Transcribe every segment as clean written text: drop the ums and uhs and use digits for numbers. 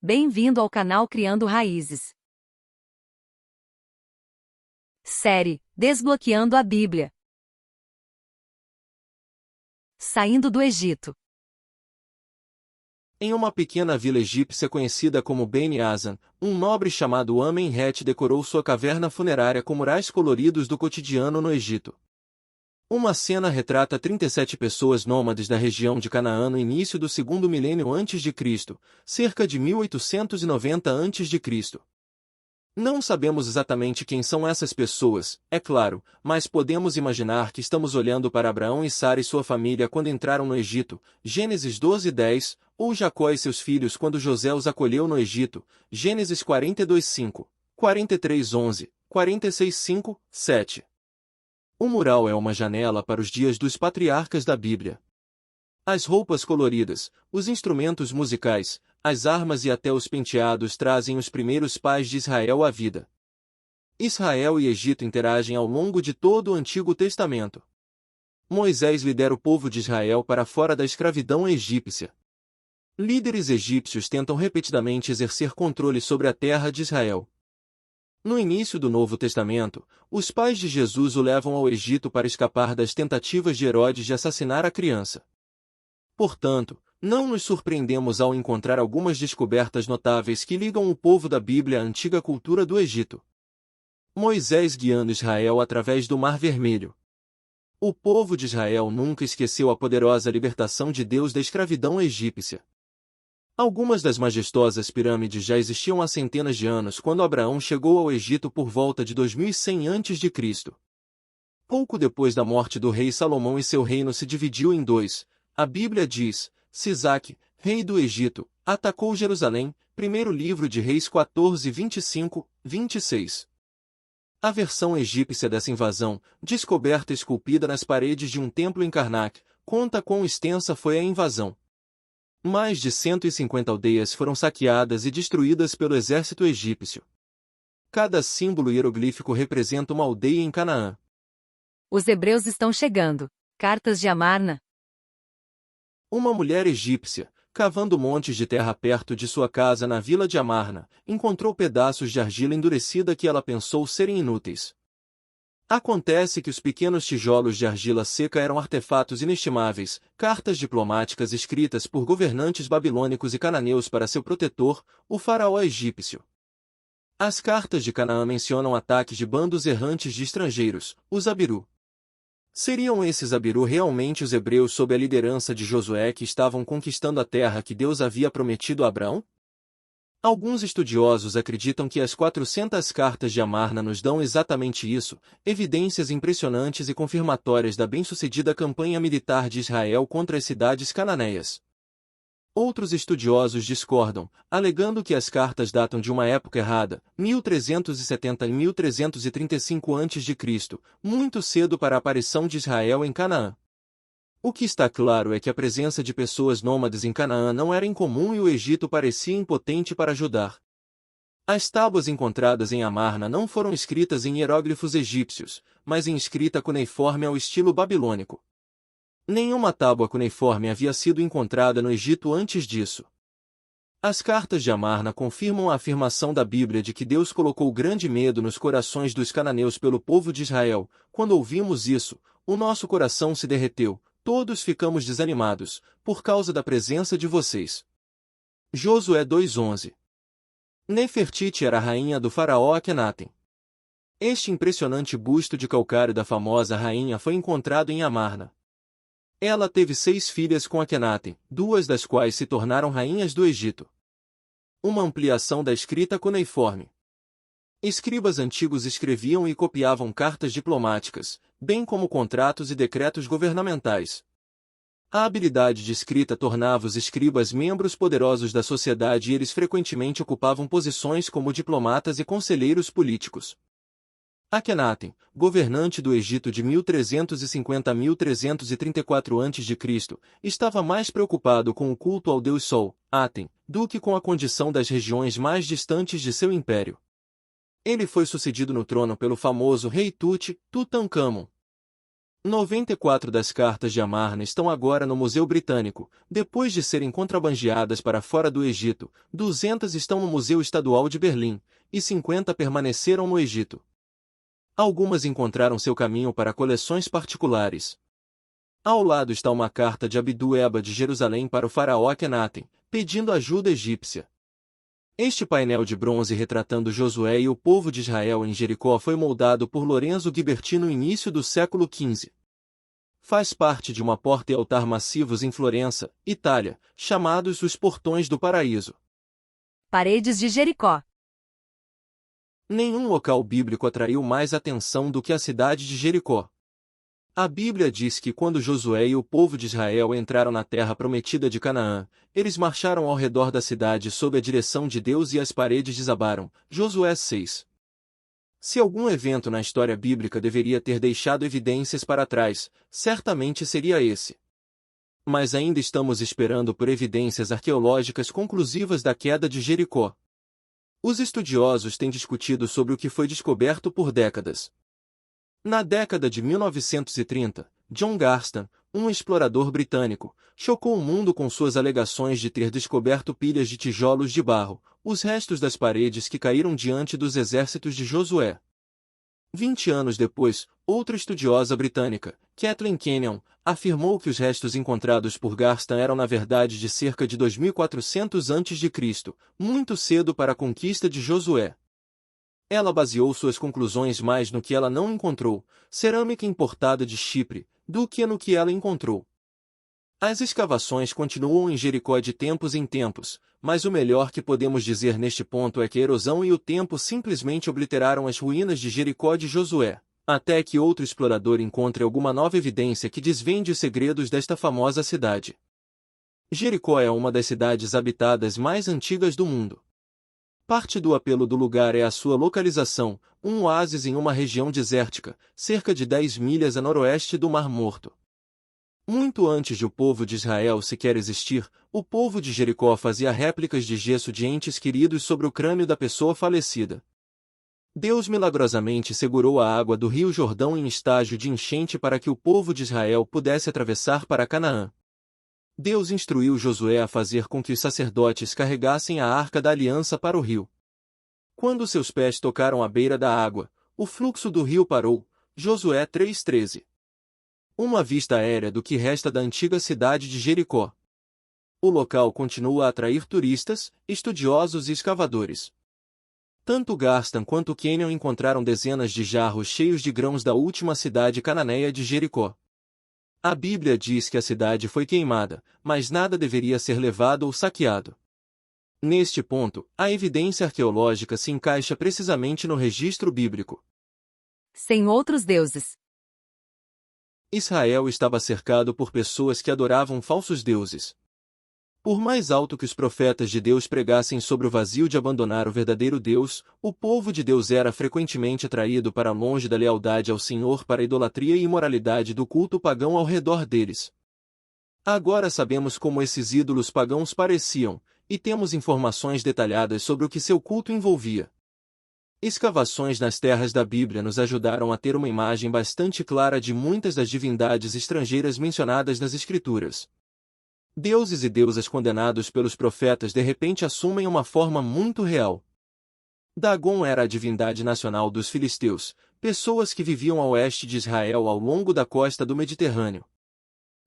Bem-vindo ao canal Criando Raízes. Série Desbloqueando a Bíblia. Saindo do Egito. Em uma pequena vila egípcia conhecida como Beni Hasan, um nobre chamado Amenhet decorou sua caverna funerária com murais coloridos do cotidiano no Egito. Uma cena retrata 37 pessoas nômades da região de Canaã no início do segundo milênio antes de Cristo, cerca de 1890 a.C. Não sabemos exatamente quem são essas pessoas, é claro, mas podemos imaginar que estamos olhando para Abraão e Sara e sua família quando entraram no Egito, Gênesis 12:10, ou Jacó e seus filhos quando José os acolheu no Egito, Gênesis 42:5, 43:11, 46:5, 7. O mural é uma janela para os dias dos patriarcas da Bíblia. As roupas coloridas, os instrumentos musicais, as armas e até os penteados trazem os primeiros pais de Israel à vida. Israel e Egito interagem ao longo de todo o Antigo Testamento. Moisés lidera o povo de Israel para fora da escravidão egípcia. Líderes egípcios tentam repetidamente exercer controle sobre a terra de Israel. No início do Novo Testamento, os pais de Jesus o levam ao Egito para escapar das tentativas de Herodes de assassinar a criança. Portanto, não nos surpreendemos ao encontrar algumas descobertas notáveis que ligam o povo da Bíblia à antiga cultura do Egito. Moisés guiando Israel através do Mar Vermelho. O povo de Israel nunca esqueceu a poderosa libertação de Deus da escravidão egípcia. Algumas das majestosas pirâmides já existiam há centenas de anos quando Abraão chegou ao Egito por volta de 2100 a.C. Pouco depois da morte do rei Salomão e seu reino se dividiu em dois, a Bíblia diz: Sisaque, rei do Egito, atacou Jerusalém, primeiro livro de Reis 14, 25, 26. A versão egípcia dessa invasão, descoberta esculpida nas paredes de um templo em Karnak, conta quão extensa foi a invasão. Mais de 150 aldeias foram saqueadas e destruídas pelo exército egípcio. Cada símbolo hieroglífico representa uma aldeia em Canaã. Os hebreus estão chegando. Cartas de Amarna. Uma mulher egípcia, cavando montes de terra perto de sua casa na vila de Amarna, encontrou pedaços de argila endurecida que ela pensou serem inúteis. Acontece que os pequenos tijolos de argila seca eram artefatos inestimáveis, cartas diplomáticas escritas por governantes babilônicos e cananeus para seu protetor, o faraó egípcio. As cartas de Canaã mencionam ataques de bandos errantes de estrangeiros, os Abiru. Seriam esses Abiru realmente os hebreus sob a liderança de Josué que estavam conquistando a terra que Deus havia prometido a Abraão? Alguns estudiosos acreditam que as 400 cartas de Amarna nos dão exatamente isso, evidências impressionantes e confirmatórias da bem-sucedida campanha militar de Israel contra as cidades cananeias. Outros estudiosos discordam, alegando que as cartas datam de uma época errada, 1370 e 1335 a.C., muito cedo para a aparição de Israel em Canaã. O que está claro é que a presença de pessoas nômades em Canaã não era incomum e o Egito parecia impotente para ajudar. As tábuas encontradas em Amarna não foram escritas em hieróglifos egípcios, mas em escrita cuneiforme ao estilo babilônico. Nenhuma tábua cuneiforme havia sido encontrada no Egito antes disso. As cartas de Amarna confirmam a afirmação da Bíblia de que Deus colocou grande medo nos corações dos cananeus pelo povo de Israel. Quando ouvimos isso, o nosso coração se derreteu. Todos ficamos desanimados, por causa da presença de vocês. Josué 2:11. Nefertiti era a rainha do faraó Akhenaten. Este impressionante busto de calcário da famosa rainha foi encontrado em Amarna. Ela teve 6 filhas com Akhenaten, 2 das quais se tornaram rainhas do Egito. Uma ampliação da escrita cuneiforme. Escribas antigos escreviam e copiavam cartas diplomáticas, bem como contratos e decretos governamentais. A habilidade de escrita tornava os escribas membros poderosos da sociedade e eles frequentemente ocupavam posições como diplomatas e conselheiros políticos. Akhenaten, governante do Egito de 1350 a 1334 a.C., estava mais preocupado com o culto ao deus Sol, Aten, do que com a condição das regiões mais distantes de seu império. Ele foi sucedido no trono pelo famoso rei Tutankhamon. 94 das cartas de Amarna estão agora no Museu Britânico, depois de serem contrabandeadas para fora do Egito, 200 estão no Museu Estadual de Berlim, e 50 permaneceram no Egito. Algumas encontraram seu caminho para coleções particulares. Ao lado está uma carta de Abdu-Eba de Jerusalém para o faraó Akhenaten, pedindo ajuda egípcia. Este painel de bronze retratando Josué e o povo de Israel em Jericó foi moldado por Lorenzo Ghiberti no início do século XV. Faz parte de uma porta e altar massivos em Florença, Itália, chamados os Portões do Paraíso. Paredes de Jericó. Nenhum local bíblico atraiu mais atenção do que a cidade de Jericó. A Bíblia diz que quando Josué e o povo de Israel entraram na terra prometida de Canaã, eles marcharam ao redor da cidade sob a direção de Deus e as paredes desabaram. Josué 6. Se algum evento na história bíblica deveria ter deixado evidências para trás, certamente seria esse. Mas ainda estamos esperando por evidências arqueológicas conclusivas da queda de Jericó. Os estudiosos têm discutido sobre o que foi descoberto por décadas. Na década de 1930, John Garston, um explorador britânico, chocou o mundo com suas alegações de ter descoberto pilhas de tijolos de barro, os restos das paredes que caíram diante dos exércitos de Josué. 20 anos depois, outra estudiosa britânica, Kathleen Kenyon, afirmou que os restos encontrados por Garston eram na verdade de cerca de 2400 a.C., muito cedo para a conquista de Josué. Ela baseou suas conclusões mais no que ela não encontrou, cerâmica importada de Chipre, do que no que ela encontrou. As escavações continuam em Jericó de tempos em tempos, mas o melhor que podemos dizer neste ponto é que a erosão e o tempo simplesmente obliteraram as ruínas de Jericó de Josué, até que outro explorador encontre alguma nova evidência que desvende os segredos desta famosa cidade. Jericó é uma das cidades habitadas mais antigas do mundo. Parte do apelo do lugar é a sua localização, um oásis em uma região desértica, cerca de 10 milhas a noroeste do Mar Morto. Muito antes de o povo de Israel sequer existir, o povo de Jericó fazia réplicas de gesso de entes queridos sobre o crânio da pessoa falecida. Deus milagrosamente segurou a água do rio Jordão em estágio de enchente para que o povo de Israel pudesse atravessar para Canaã. Deus instruiu Josué a fazer com que os sacerdotes carregassem a arca da aliança para o rio. Quando seus pés tocaram a beira da água, o fluxo do rio parou. Josué 3:13. Uma vista aérea do que resta da antiga cidade de Jericó. O local continua a atrair turistas, estudiosos e escavadores. Tanto Garston quanto Kenyon encontraram dezenas de jarros cheios de grãos da última cidade cananeia de Jericó. A Bíblia diz que a cidade foi queimada, mas nada deveria ser levado ou saqueado. Neste ponto, a evidência arqueológica se encaixa precisamente no registro bíblico. Sem outros deuses. Israel estava cercado por pessoas que adoravam falsos deuses. Por mais alto que os profetas de Deus pregassem sobre o vazio de abandonar o verdadeiro Deus, o povo de Deus era frequentemente atraído para longe da lealdade ao Senhor para a idolatria e imoralidade do culto pagão ao redor deles. Agora sabemos como esses ídolos pagãos pareciam, e temos informações detalhadas sobre o que seu culto envolvia. Escavações nas terras da Bíblia nos ajudaram a ter uma imagem bastante clara de muitas das divindades estrangeiras mencionadas nas Escrituras. Deuses e deusas condenados pelos profetas de repente assumem uma forma muito real. Dagon era a divindade nacional dos filisteus, pessoas que viviam a oeste de Israel ao longo da costa do Mediterrâneo.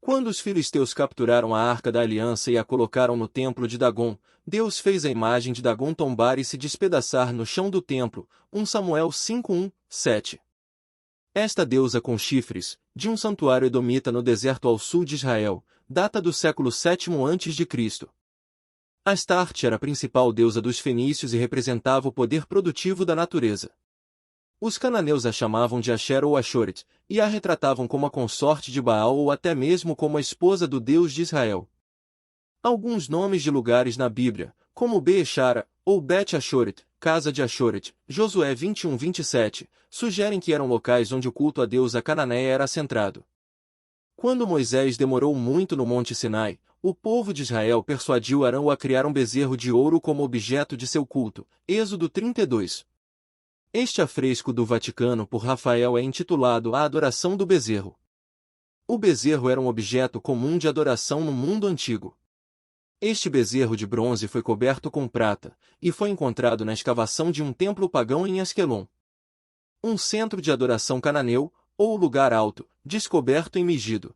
Quando os filisteus capturaram a Arca da Aliança e a colocaram no templo de Dagon, Deus fez a imagem de Dagon tombar e se despedaçar no chão do templo, 1 Samuel 5:1-7. Esta deusa com chifres, de um santuário edomita no deserto ao sul de Israel, data do século VII a.C. Astarte era a principal deusa dos fenícios e representava o poder produtivo da natureza. Os cananeus a chamavam de Asher ou Ashoret, e a retratavam como a consorte de Baal ou até mesmo como a esposa do Deus de Israel. Alguns nomes de lugares na Bíblia, como Be-Eshara, ou Bet-Ashoret, casa de Ashoret, Josué 21:27, sugerem que eram locais onde o culto à deusa cananeia era centrado. Quando Moisés demorou muito no Monte Sinai, o povo de Israel persuadiu Arão a criar um bezerro de ouro como objeto de seu culto, Êxodo 32. Este afresco do Vaticano por Rafael é intitulado A Adoração do Bezerro. O bezerro era um objeto comum de adoração no mundo antigo. Este bezerro de bronze foi coberto com prata, e foi encontrado na escavação de um templo pagão em Asquelon. Um centro de adoração cananeu, ou lugar alto, descoberto em Megido.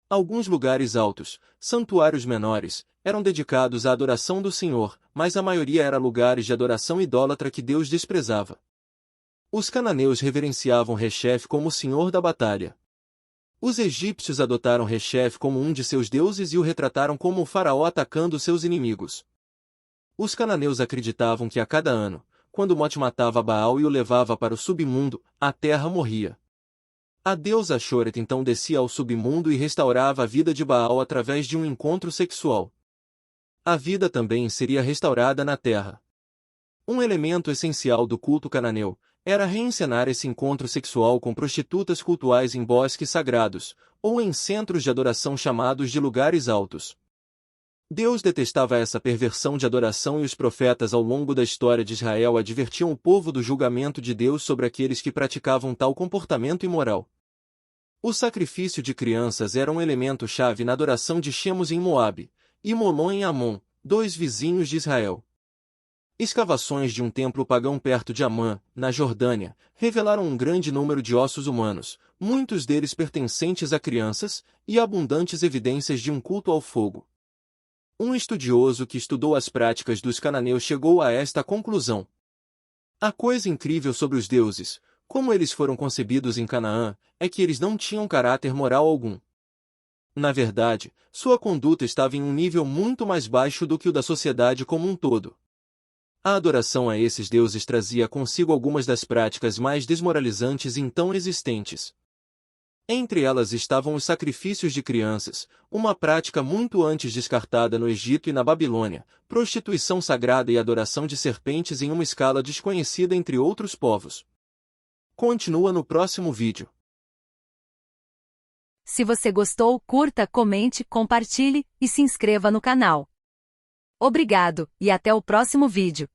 Alguns lugares altos, santuários menores, eram dedicados à adoração do Senhor, mas a maioria era lugares de adoração idólatra que Deus desprezava. Os cananeus reverenciavam Reshef como o senhor da batalha. Os egípcios adotaram Reshef como um de seus deuses e o retrataram como o faraó atacando seus inimigos. Os cananeus acreditavam que a cada ano, quando Mote matava Baal e o levava para o submundo, a terra morria. A deusa Ashoret então descia ao submundo e restaurava a vida de Baal através de um encontro sexual. A vida também seria restaurada na terra. Um elemento essencial do culto cananeu era reencenar esse encontro sexual com prostitutas cultuais em bosques sagrados, ou em centros de adoração chamados de lugares altos. Deus detestava essa perversão de adoração e os profetas ao longo da história de Israel advertiam o povo do julgamento de Deus sobre aqueles que praticavam tal comportamento imoral. O sacrifício de crianças era um elemento-chave na adoração de Chemos em Moabe, e Molon em Amon, dois vizinhos de Israel. Escavações de um templo pagão perto de Amã, na Jordânia, revelaram um grande número de ossos humanos, muitos deles pertencentes a crianças, e abundantes evidências de um culto ao fogo. Um estudioso que estudou as práticas dos cananeus chegou a esta conclusão. A coisa incrível sobre os deuses, como eles foram concebidos em Canaã, é que eles não tinham caráter moral algum. Na verdade, sua conduta estava em um nível muito mais baixo do que o da sociedade como um todo. A adoração a esses deuses trazia consigo algumas das práticas mais desmoralizantes então existentes. Entre elas estavam os sacrifícios de crianças, uma prática muito antes descartada no Egito e na Babilônia, prostituição sagrada e adoração de serpentes em uma escala desconhecida entre outros povos. Continua no próximo vídeo. Se você gostou, curta, comente, compartilhe e se inscreva no canal. Obrigado, e até o próximo vídeo.